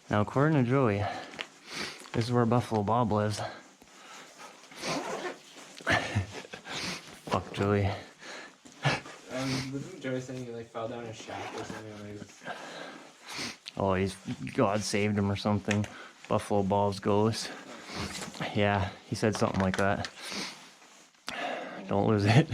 Now, according to Joey, this is where Buffalo Bob lives. Fuck Joey. Wasn't Joey saying he like fell down a shaft or something? Oh, God saved him or something. Buffalo Bob's ghost. Yeah, he said something like that. Don't lose it.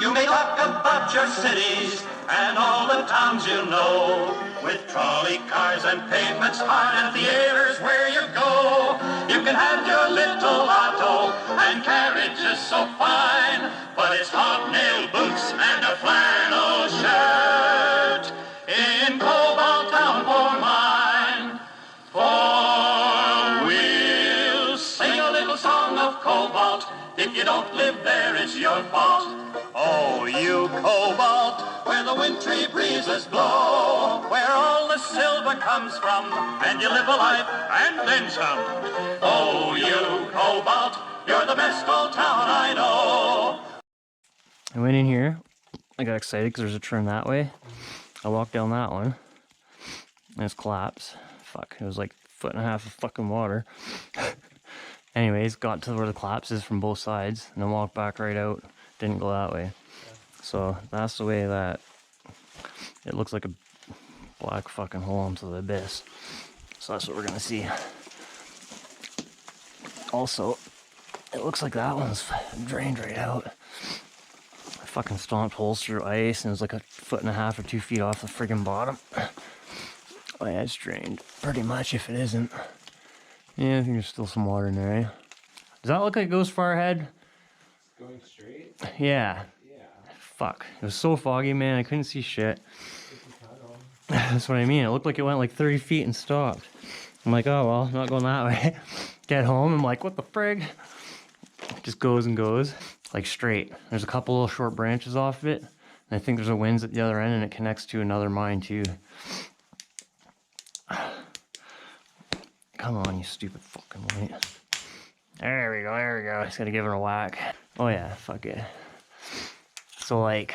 You may talk about your cities and all the towns you know, with trolley cars and pavements hard and theaters where you go. You can have your little auto and carriages so fine, but it's hobnail boots and a flannel shirt in Cobalt Town for mine. For we'll sing a little song of Cobalt. If you don't live there, it's your fault. Oh, you Cobalt, where the wintry breezes blow, where all the silver comes from, and you live a life and then some. Oh, you Cobalt, you're the best old town I know. I went in here. I got excited because there's a turn that way. I walked down that one. And it's collapsed. Fuck, it was like 1.5 feet of fucking water. Anyways, got to where the collapse is from both sides, and then walked back right out. Didn't go that way. So that's the way that it looks like a black fucking hole into the abyss. So that's what we're gonna see. Also, it looks like that one's drained right out. I fucking stomped holes through ice and it was like 1.5 feet or 2 feet off the friggin' bottom. Oh yeah, it's drained pretty much if it isn't. Yeah, I think there's still some water in there, eh? Does that look like it goes far ahead? Going straight? Yeah. Yeah. Fuck. It was so foggy, man. I couldn't see shit. That's what I mean. It looked like it went like 30 feet and stopped. I'm like, oh, well, I'm not going that way. Get home. I'm like, what the frig? It just goes and goes. Like straight. There's a couple little short branches off of it. And I think there's a winds at the other end and it connects to another mine too. Come on, you stupid fucking light. There we go, there we go. Just gotta give it a whack. Oh yeah, fuck it. So like,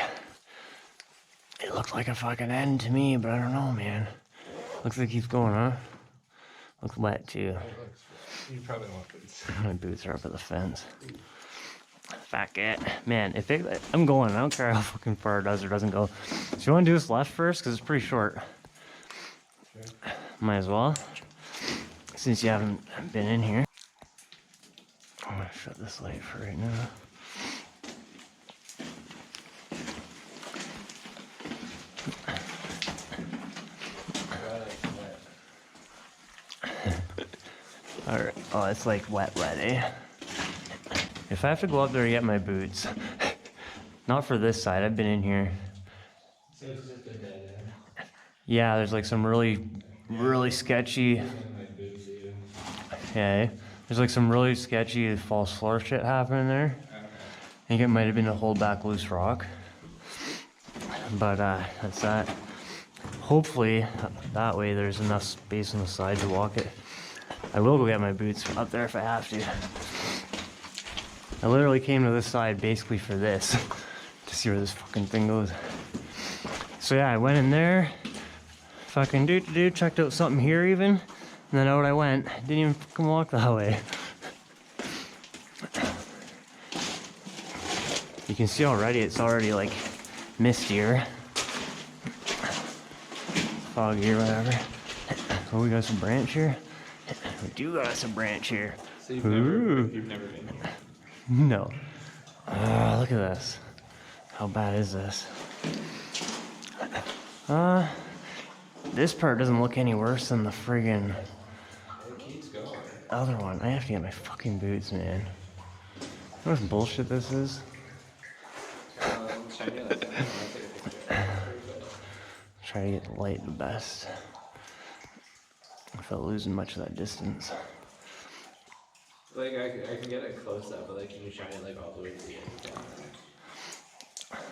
it looked like a fucking end to me, but I don't know, man. Looks like it keeps going, huh? Looks wet too. You probably want boots. My boots are up at the fence. Fuck it. Man, I'm going. I don't care how fucking far it does or doesn't go. So you wanna do this left first? Because it's pretty short. Sure. Might as well. Since you haven't been in here. I'm gonna shut this light for right now. Alright, oh, it's like wet, eh? If I have to go up there to get my boots, not for this side, I've been in here. So it's just a dead end. Yeah, there's like some really sketchy. Yeah, there's like some really sketchy false floor shit happening there. I think it might have been a hold back loose rock. But that's that. Hopefully that way there's enough space on the side to walk it. I will go get my boots up there if I have to. I literally came to this side basically for this, to see where this fucking thing goes. So yeah, I went in there, fucking checked out something here even, and then out I went. Didn't even fucking walk that way. You can see already, it's already like mistier, foggy or whatever. Oh, we got some branch here. We do got some branch here. So you've never been here? No. Look at this. How bad is this? This part doesn't look any worse than the friggin' other one. I have to get my fucking boots, man. You know what bullshit this is? Try to get the light the best without losing much of that distance. Like, I can get it close up, but like, can you shine it like all the way to the end?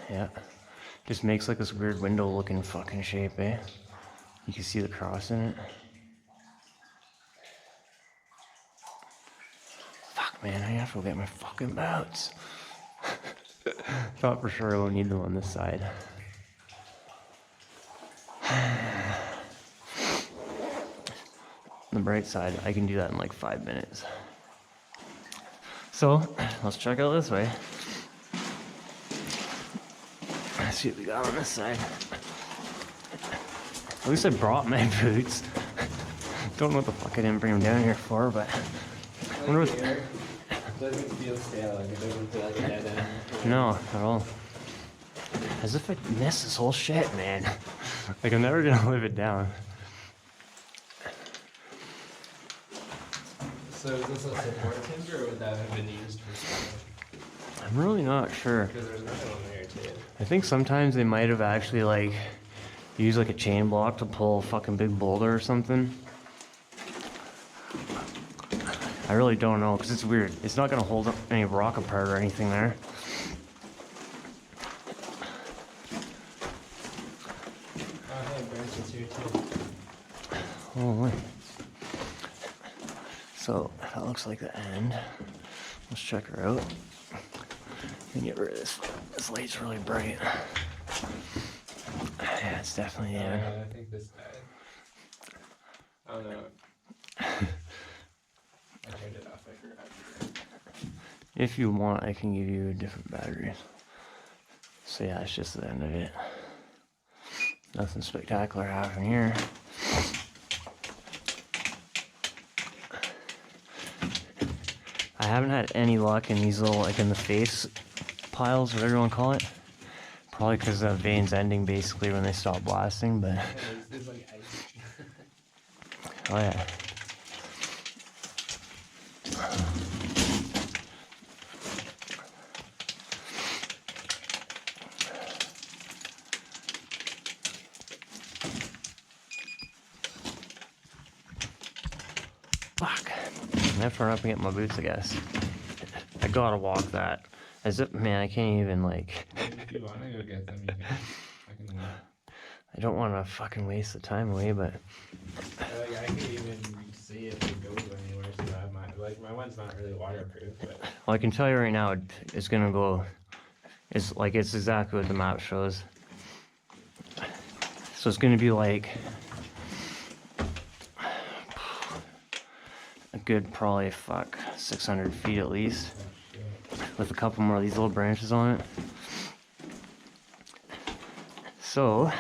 Yeah. Just makes like this weird window looking fucking shape, eh? You can see the cross in it. Man, I have to go get my fucking boots. Thought for sure I won't need them on this side. On the bright side, I can do that in like 5 minutes. So, let's check out this way. Let's see what we got on this side. At least I brought my boots. Don't know what the fuck I didn't bring them down here for, but I wonder what... It doesn't feel stale, like it doesn't feel like a dead end. No, not at all. As if I missed this whole shit, man. Like I'm never gonna live it down. So is this a support timber or would that have been used for something? I'm really not sure. Because there's another one there too. I think sometimes they might have actually like used like a chain block to pull a fucking big boulder or something. I really don't know because it's weird. It's not gonna hold any rock apart or anything there. Oh, hey, branches here too. Oh, wait. So that looks like the end. Let's check her out. And get rid of this. This light's really bright. Yeah, it's definitely the end. I think this died. Oh no. I turned it off, I forgot. If you want, I can give you different batteries. So yeah, it's just the end of it. Nothing spectacular happening here. I haven't had any luck in these little, like in the face piles, whatever you want to call it. Probably because the veins ending basically when they stop blasting, but... It's like ice. Oh yeah. Fuck. I have to run up and get my boots, I guess. I gotta walk that. As if, man, I can't even, like... If you want to go get them, you can. I can wait. I don't want to fucking waste the time away, but... Like, I can even see if it goes anywhere, so I have my one's not really waterproof, but... Well, I can tell you right now, it's gonna go... It's like, it's exactly what the map shows. So it's gonna be like... a good, probably, 600 feet at least. With a couple more of these little branches on it. So...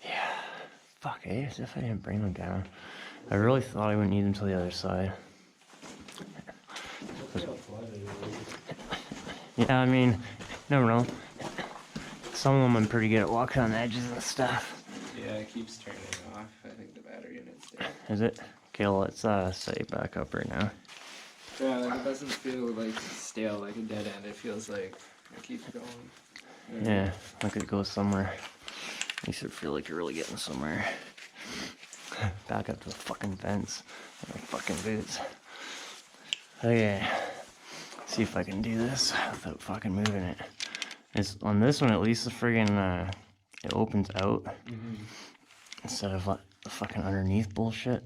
yeah. Fuck, eh? As if I didn't bring them down. I really thought I wouldn't need them till the other side. Yeah, I mean, never know. Some of them I'm pretty good at walking on the edges and stuff. Yeah, it keeps turning off. I think the battery unit's dead. Is it? Okay, well, let's set it back up right now. Yeah, like it doesn't feel like stale, like a dead end. It feels like it keeps going. Yeah, like it goes somewhere. You should feel like you're really getting somewhere. Back up to the fucking fence. And my fucking boots. Okay. See if I can do this without fucking moving it. It's on this one at least the friggin' it opens out instead of like the fucking underneath bullshit.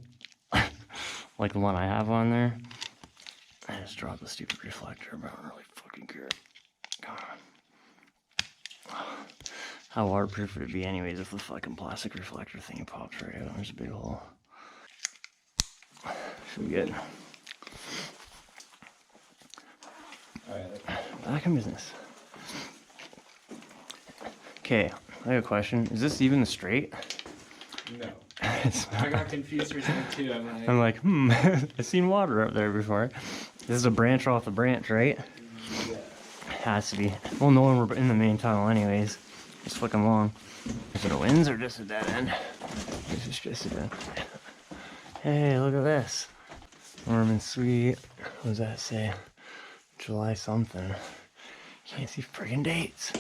Like the one I have on there. I just dropped the stupid reflector, but I don't really fucking care. Come on. How waterproof would it be anyways if the fucking plastic reflector thing pops right out? There's a big hole. Should be good. Back in business. Okay, I have a question. Is this even the straight? No. It's I got confused for a second too. I'm like, I've seen water up there before. This is a branch off the branch, right? Yeah. Has to be. We'll know when we're in the main tunnel anyways. Just fucking long. Is it a winds or just a dead end? This is just a dead end. Hey, look at this. Warm and sweet. What does that say? July something. Can't see friggin' dates.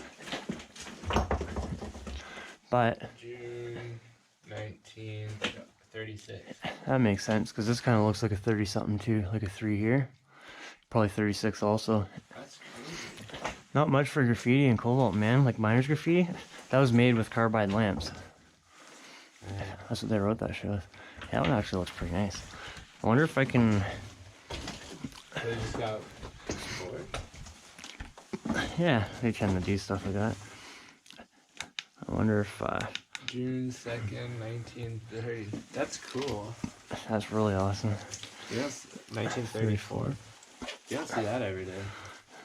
But June 1936. that makes sense because this kind of looks like a 30 something too, like a 3 here. Probably 36 also. That's crazy. Not much for graffiti and cobalt, man. Like miner's graffiti, that was made with carbide lamps. That's what they wrote that shit with. That one actually looks pretty nice. I wonder if I can They just got bored. Yeah, they tend to do stuff like that. I wonder if June 2nd, 1930. That's cool. that's really awesome. Yes, 1934. You don't see that every day.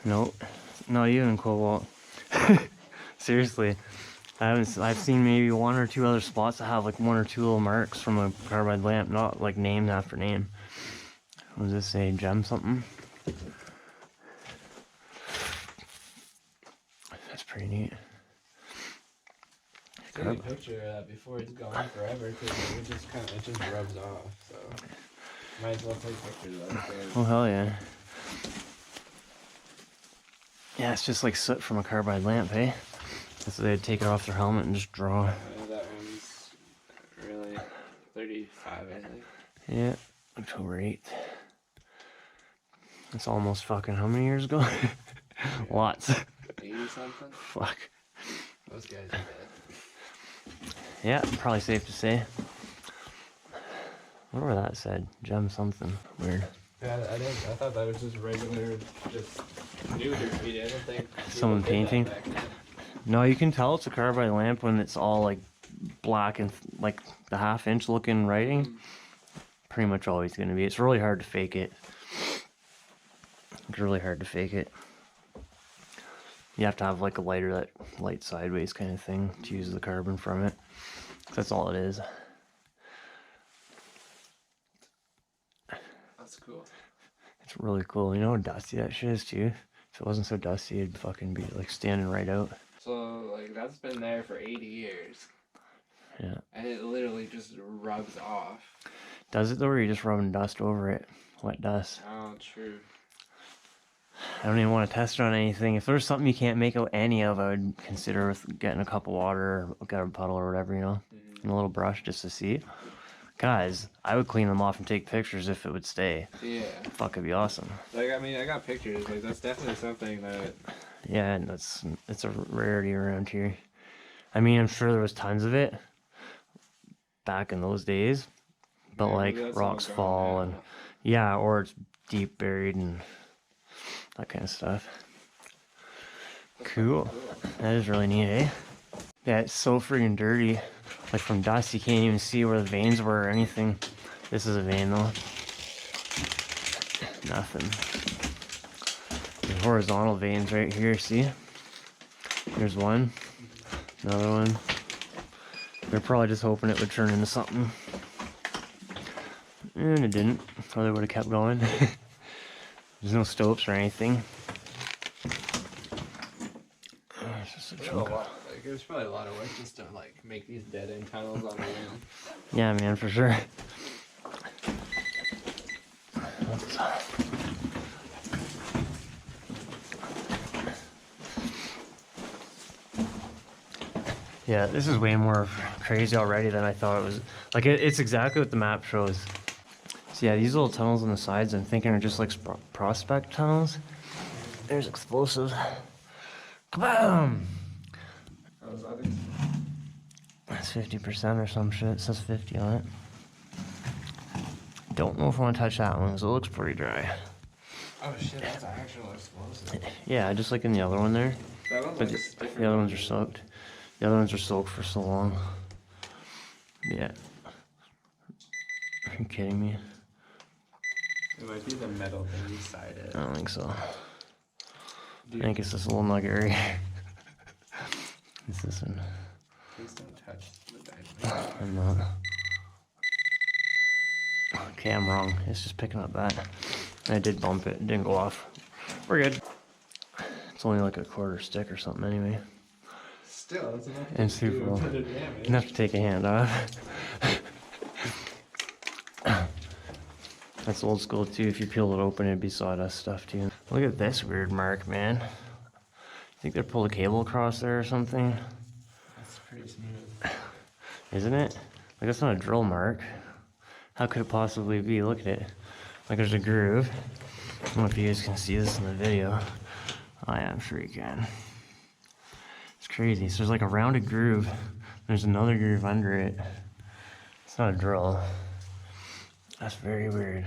Nope, not even in Cobalt. Seriously, I've seen maybe one or two other spots that have like one or two little marks from a carbide lamp, not like name after name. What does this say? Gem something? That's pretty neat. Take a picture of that before it's gone forever, because it just rubs off. So might as well take pictures of that. Oh hell yeah. Yeah, it's just like soot from a carbide lamp, hey? So they'd take it off their helmet and just draw. That one's really 35, I think. Yeah, October 8th. That's almost fucking how many years ago? Lots. 80 something? Fuck. Those guys are dead. Yeah, probably safe to say. I wonder where that said. Gem something. Weird. Yeah, I thought that was just regular, just new graffiti. I don't think Someone people did that painting? back then. No, you can tell it's a carbide lamp when it's all like black and like the half-inch looking writing. Pretty much always going to be. It's really hard to fake it. It's really hard to fake it. You have to have like a lighter that lights sideways kind of thing to use the carbon from it. That's all it is. That's cool. It's really cool. You know how dusty that shit is too? If it wasn't so dusty, it'd fucking be like standing right out. So, like, that's been there for 80 years. Yeah. And it literally just rubs off. Does it though, or are you just rubbing dust over it? Wet dust. Oh, true. I don't even want to test it on anything. If there's something you can't make out any of, I would consider with getting a cup of water or get a puddle or whatever, you know, and a little brush just to see. Guys, I would clean them off and take pictures if it would stay. Yeah. Fuck, it'd be awesome. Like, I mean, I got pictures. Like, that's definitely something that... Yeah, and it's a rarity around here. I mean, I'm sure there was tons of it back in those days, but Yeah, like maybe that's rocks all gone fall now. and yeah, or it's deep buried and that kind of stuff. Cool. That is really neat, eh? Yeah, it's so freaking dirty. Like from dust, you can't even see where the veins were or anything. This is a vein though. Nothing. There's horizontal veins right here, see? There's one. Another one. They're probably just hoping it would turn into something. And it didn't. Or they would have kept going. There's no stopes or anything. It's just a There's chunk. like, there's probably a lot of work just to, like, make these dead-end tunnels on the land. Yeah, man, for sure. Yeah, this is way more crazy already than I thought it was. Like, it's exactly what the map shows. So yeah, these little tunnels on the sides I'm thinking are just like prospect tunnels. There's explosives. Kaboom! Those others? That's 50% or some shit. It says 50 on it. Don't know if I want to touch that one because it looks pretty dry. Oh shit, that's an actual explosive. Yeah, just like in the other one there. That one But looks different. the other ones are soaked. The other ones are soaked for so long. Yeah. Are you kidding me? It might be the metal thing beside it. I don't think so. Do I think it's this little nugget right here. It's this one. Please don't touch the diamond. I'm not. Okay, I'm wrong. It's just picking up that. I did bump it. It didn't go off. We're good. It's only like a quarter stick or something anyway. Still, that's enough And to super do low. a bit of damage. Enough to take a hand off. That's old school too. If you peel it open, it'd be sawdust stuff too. Look at this weird mark, man. I think they pulled a cable across there or something. That's pretty smooth. Isn't it? Like, that's not a drill mark. How could it possibly be? Look at it. Like, there's a groove. I don't know if you guys can see this in the video. Oh yeah, I'm sure you can. It's crazy. So there's like a rounded groove. There's another groove under it. It's not a drill. That's very weird.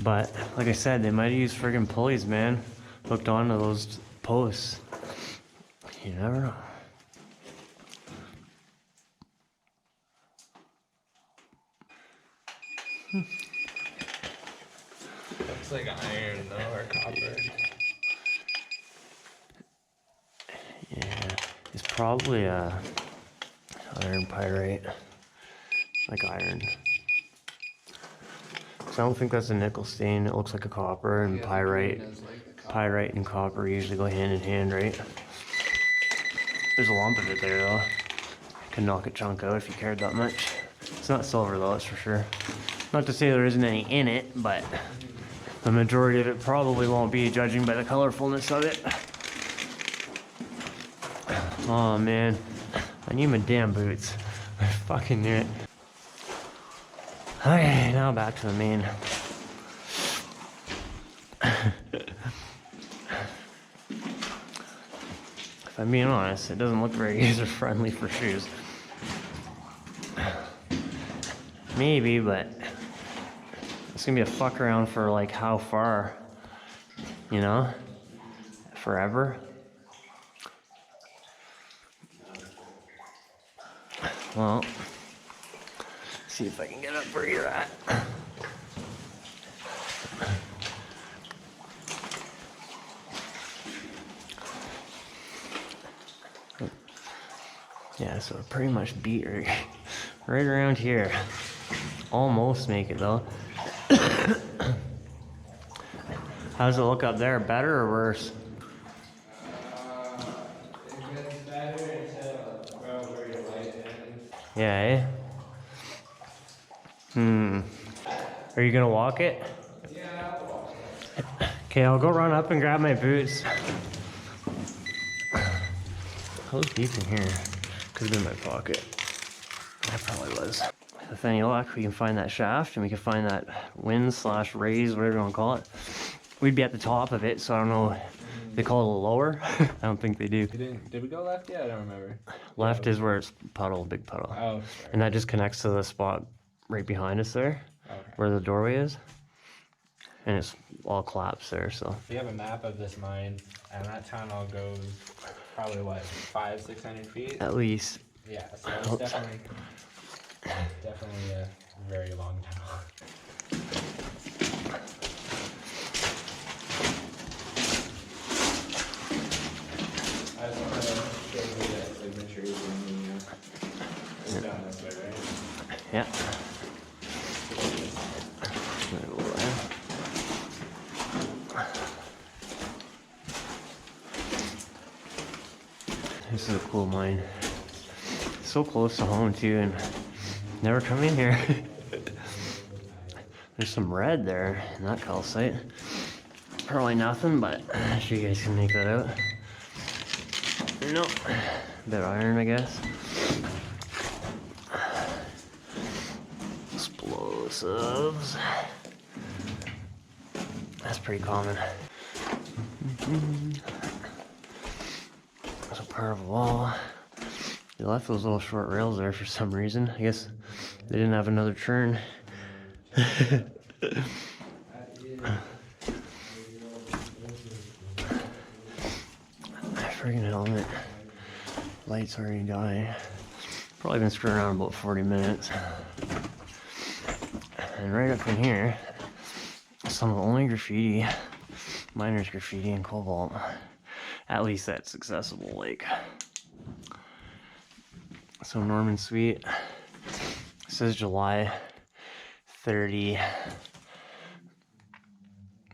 But like I said, they might have used friggin' pulleys, man, hooked onto those posts. You never know. Looks like iron though, or copper. Yeah, it's probably iron pyrite, like iron. So I don't think that's a nickel stain. It looks like a copper and pyrite. Pyrite and copper usually go hand in hand, right? There's a lump of it there though. Could knock a chunk out if you cared that much. It's not silver though, that's for sure. Not to say there isn't any in it, but the majority of it probably won't be, judging by the colorfulness of it. Oh man, I need my damn boots. I fucking knew it. Okay, now back to the main. If I'm being honest, it doesn't look very user friendly for shoes. Maybe, but it's gonna be a fuck around for like how far, you know? Forever. Well, see if I can get up where you're at. Yeah, so pretty much beat right around here. Almost make it though. How does it look up there? Better or worse? It gets better until about where your light ends. Yeah, eh? Are you gonna walk it? Yeah, I'll walk it. Okay, I'll go run up and grab my boots. How's deep in here? Could have been in my pocket. That probably was. With any luck, we can find that shaft and we can find that wind/raise, whatever you want to call it. We'd be at the top of it, so I don't know. They call it a lower? I don't think they do. Did we go left? Yeah, I don't remember. Left is where it's puddle, big puddle. Oh, sorry. And that just connects to the spot right behind us there, Okay. where the doorway is. And it's all collapsed there, so. We have a map of this mine, and that tunnel goes probably what, 500-600 feet? At least. Yeah, so it's definitely a very long tunnel. I just want to show you that signature is in the, it's down this way, right? Yeah. This is a cool mine. So close to home too, and never come in here. There's some red there in that calcite. Probably nothing, but I'm sure you guys can make that out. Nope. Bit of iron, I guess. Explosives. That's pretty common. That's a part of a wall. They left those little short rails there for some reason. I guess they didn't have another turn. Friggin' helmet. Light's already dying. Probably been screwing around about 40 minutes. And right up in here, some of the only graffiti, miner's graffiti in cobalt. At least that's accessible, like. So Norman Suite, it says July 30,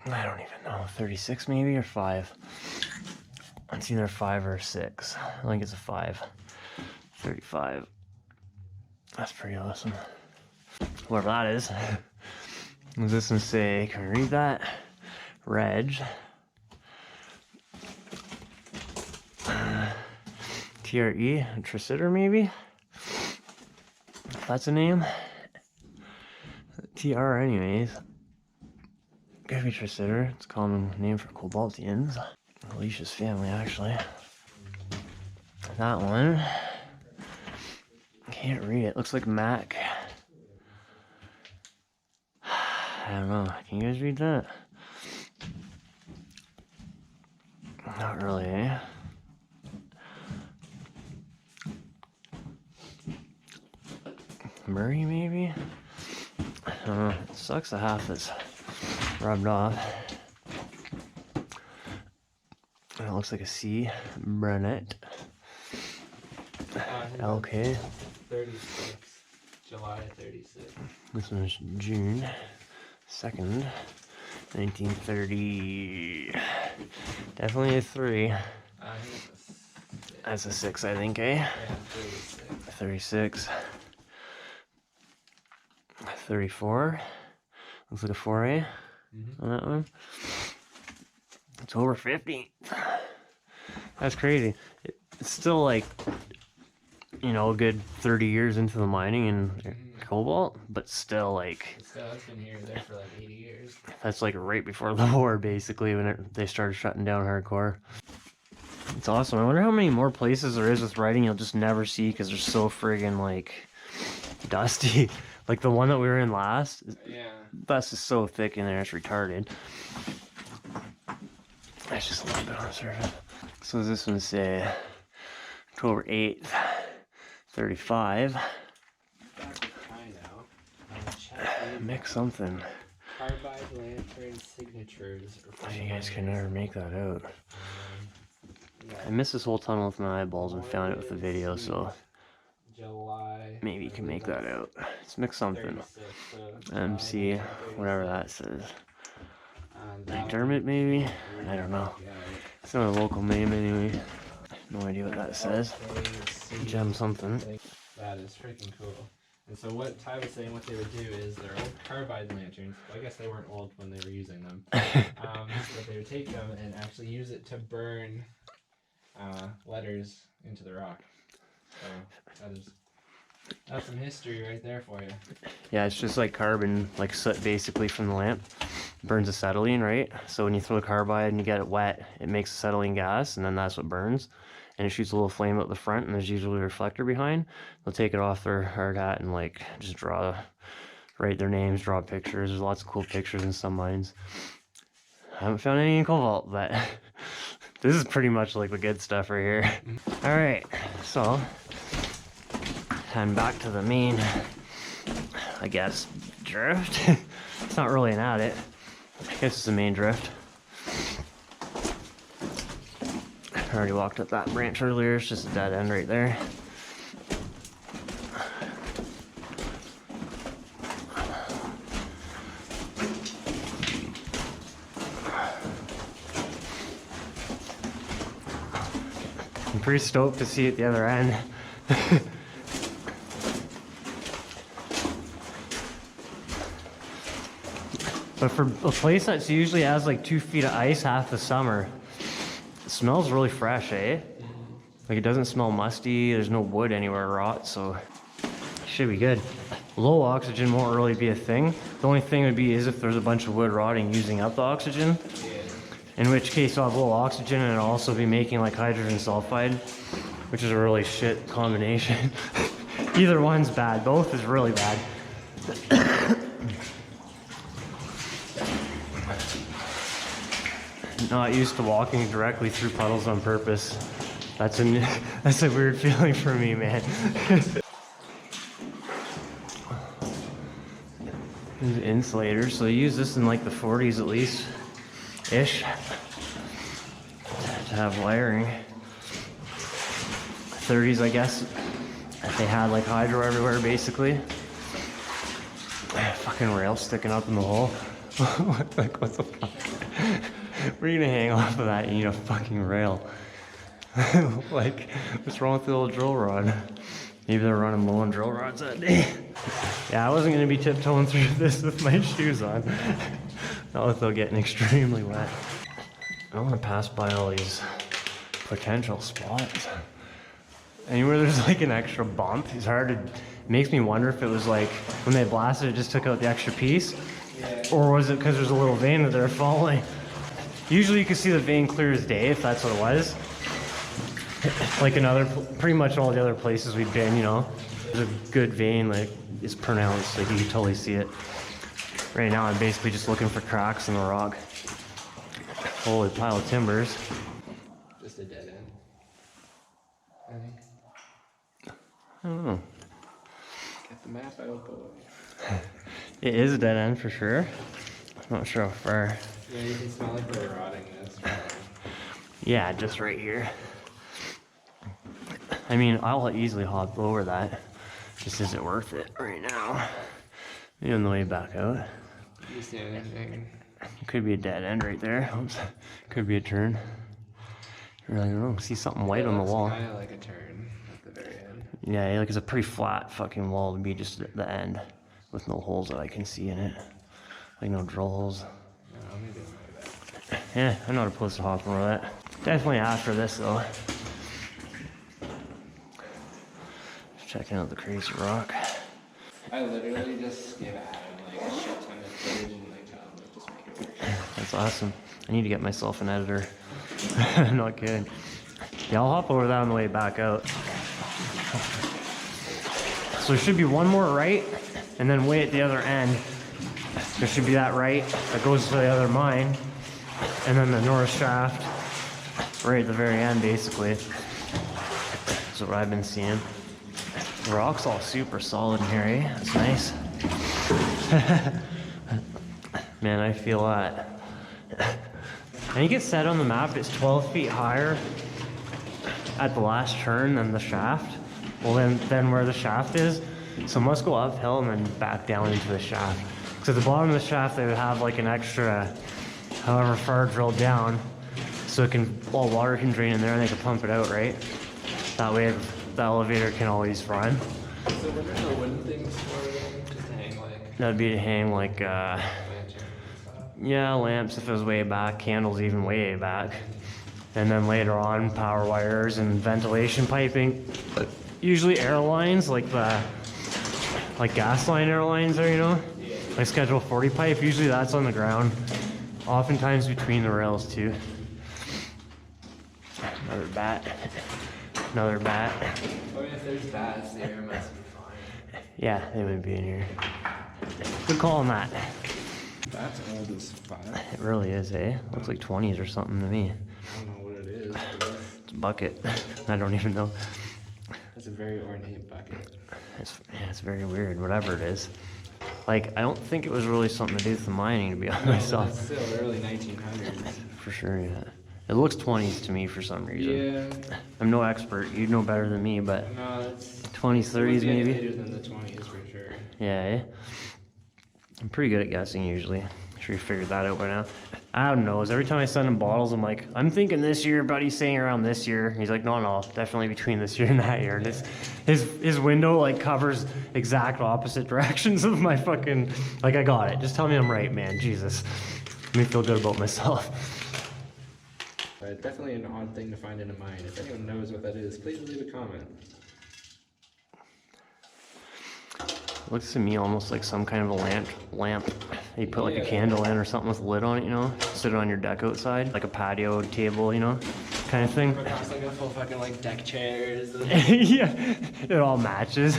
I don't even know, 36 maybe, or 5. It's either 5 or 6. I think it's a 5. 35. That's pretty awesome. Whatever that is. Does this one say, can we read that? Reg. TRE, Tricitter maybe? If that's a name. TR anyways. Could be Tricitter. It's a common name for Cobaltians. Alicia's family, actually. That one. Can't read it. Looks like Mac. I don't know. Can you guys read that? Not really, eh? Murray, maybe? I don't know. It sucks the half that's rubbed off. And it looks like a C. Brunette. LK. 36. July 36. This one's June 2nd, 1930. Definitely a 3. That's a 6, I think, eh? Yeah, 36. 36. 34. Looks like a 4A on that one. It's over 50. That's crazy. It's still like, you know, a good 30 years into the mining and cobalt, but still like... Still, it's been here there for like 80 years. That's like right before the war, basically, when they started shutting down hardcore. It's awesome. I wonder how many more places there is with writing you'll just never see because they're so friggin' like dusty. Like the one that we were in last. Yeah. Dust is so thick in there, it's retarded. That's just a little bit on the surface. So does this one say October 8th, 35. Back to now. Mix something. Carbide lantern signatures. You guys can never make that out. Yeah. I missed this whole tunnel with my eyeballs and found it with the video, so July. maybe you can make that out. Let's mix something. 36, so MC, whatever that says. that McDermott, maybe? I don't know. Yeah, It's not a local name anyway. No idea what that says. okay, Gem something. That is freaking cool. And so what Ty was saying, what they would do is their old carbide lanterns. Well, I guess they weren't old when they were using them. But they would take them and actually use it to burn letters into the rock. So that's some history right there for you. Yeah, it's just like carbon, like soot basically from the lamp. Burns acetylene, right? So when you throw the carbide and you get it wet, it makes acetylene gas, and then that's what burns. And it shoots a little flame out the front, and there's usually a reflector behind. They'll take it off their hard hat and like just write their names, draw pictures. There's lots of cool pictures in some mines. I haven't found any in cobalt, but this is pretty much like the good stuff right here. All right, so heading back to the main, I guess, drift. It's not really an adit. I guess it's the main drift. I already walked up that branch earlier. It's just a dead end right there. I'm pretty stoked to see it the other end. But for a place that's usually has like 2 feet of ice half the summer, it smells really fresh, eh? Like it doesn't smell musty, there's no wood anywhere rot, so it should be good. Low oxygen won't really be a thing. The only thing would be is if there's a bunch of wood rotting using up the oxygen. In which case I'll have low oxygen and it'll also be making like hydrogen sulfide, which is a really shit combination. Either one's bad, both is really bad. Not used to walking directly through puddles on purpose. That's a weird feeling for me, man. These insulators, so they use this in like the 40s at least, ish, to have wiring. 30s, I guess, they had like hydro everywhere basically. Fucking rail sticking up in the hole. Like what the fuck? We're gonna hang off of that and eat a fucking rail. Like, what's wrong with the old drill rod? Maybe they're running low on drill rods that day. Yeah, I wasn't gonna be tiptoeing through this with my shoes on. Not without getting extremely wet. I wanna pass by all these potential spots. Anywhere there's like an extra bump, it's hard to, it makes me wonder if it was like, when they blasted it just took out the extra piece, or was it because there's a little vein that they're following? Usually you can see the vein clear as day if that's what it was. Like pretty much all the other places we've been, you know. There's a good vein, like, it's pronounced, like you can totally see it. Right now I'm basically just looking for cracks in the rock. Holy pile of timbers. Just a dead end, I think. I don't know. Get the map out, boy. It is a dead end for sure. I'm not sure how far. Yeah, you can smell like they're rotting this. Yeah, just right here. I mean, I'll easily hop over that. Just isn't worth it right now. Maybe on the way back out. You see anything? Could be a dead end right there. Oops. Could be a turn. I really don't know. See something white on the wall. Kind of like a turn at the very end. Yeah, like it's a pretty flat fucking wall to be just at the end with no holes that I can see in it. Like no drill holes. No, maybe like that. Yeah, I'm not opposed to hopping over that. Definitely after this though. Checking out the crazy rock. I literally just gave Adam like a shit ton of footage and like just make it work. That's awesome. I need to get myself an editor. Not kidding. Yeah, I'll hop over that on the way back out. So there should be one more right, and then way at the other end, there should be that right that goes to the other mine, and then the north shaft right at the very end, basically. That's what I've been seeing. The rock's all super solid in here, eh? That's nice. Man, I feel that. I think it said on the map it's 12 feet higher at the last turn than the shaft. Well, then where the shaft is. So it must go uphill and then back down into the shaft. Because at the bottom of the shaft, they would have like an extra, however far drilled down, so it can, all water can drain in there and they can pump it out, right? That way the elevator can always run. So what are the wooden things for then? Just to hang like That'd be to hang like, lanterns and stuff? yeah, lamps if it was way back, candles even way back. And then later on, power wires and ventilation piping. Usually air lines, like gas line air lines are, you know? Like Schedule 40 pipe, usually that's on the ground. Oftentimes between the rails too. Another bat. Another bat. I mean, if there's bats, the air must be fine. Yeah, they would be in here. Good call on that. That's old as fuck. It really is, eh? Looks like 20s or something to me. I don't know what it is, but It's a bucket. I don't even know. that's a very ornate bucket. It's very weird, whatever it is. Like, I don't think it was really something to do with the mining, to be honest No, myself. that's still early 1900s. For sure, yeah. It looks 20s to me for some reason. Yeah. I'm no expert. You'd know better than me, but No, it's 20s, 30s maybe? later than the 20s for sure. Yeah, eh? I'm pretty good at guessing usually. Sure you figured that out by now. Adam knows. Every time I send him bottles, I'm like, I'm thinking this year, buddy's saying around this year. He's like, no, definitely between this year and that year. And his window like covers exact opposite directions of my fucking, like I got it. Just tell me I'm right, man. Jesus. Let me feel good about myself. But definitely an odd thing to find in a mine. If anyone knows what that is, please leave a comment. Looks to me almost like some kind of a lamp. You put like a Yeah. candle in or something with a lid on it, you know? Sit it on your deck outside, like a patio table, you know? Kind of thing. Across like a full fucking like deck chairs. Yeah, it all matches.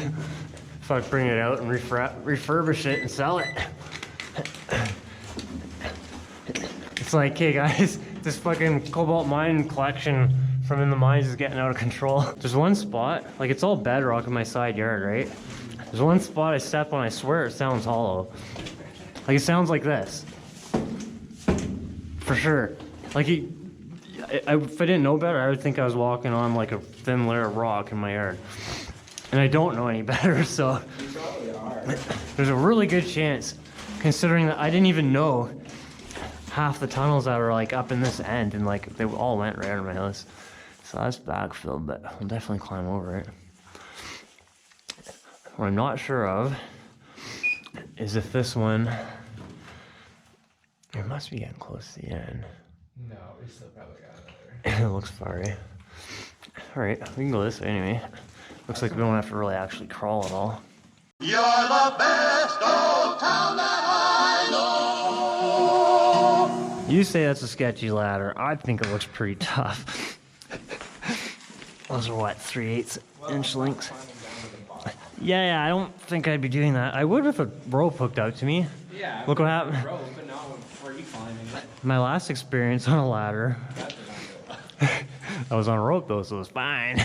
Fuck, bring it out and refurbish it and sell it. It's like, hey guys, this fucking cobalt mine collection from in the mines is getting out of control. There's one spot, like it's all bedrock in my side yard, right? There's one spot I step on, I swear it sounds hollow. Like it sounds like this. For sure. Like if I didn't know better, I would think I was walking on like a thin layer of rock in my yard. And I don't know any better, so. You probably are. There's a really good chance, considering that I didn't even know half the tunnels that are like up in this end, and like they all went right under my house. So that's backfilled, but I'll definitely climb over it. What I'm not sure of is if this one, it must be getting close to the end. No, we still probably got another. It looks far, eh? All right, we can go this way anyway. Looks like we don't have to really actually crawl at all. You're the best old town that I know. You say that's a sketchy ladder. I think it looks pretty tough. Those are what, 3/8 inch links? Yeah, I don't think I'd be doing that. I would if a rope hooked out to me. Yeah. Look what happened. Rope, but not free climbing it. My last experience on a ladder, That did not go well. I was on a rope though, so it was fine.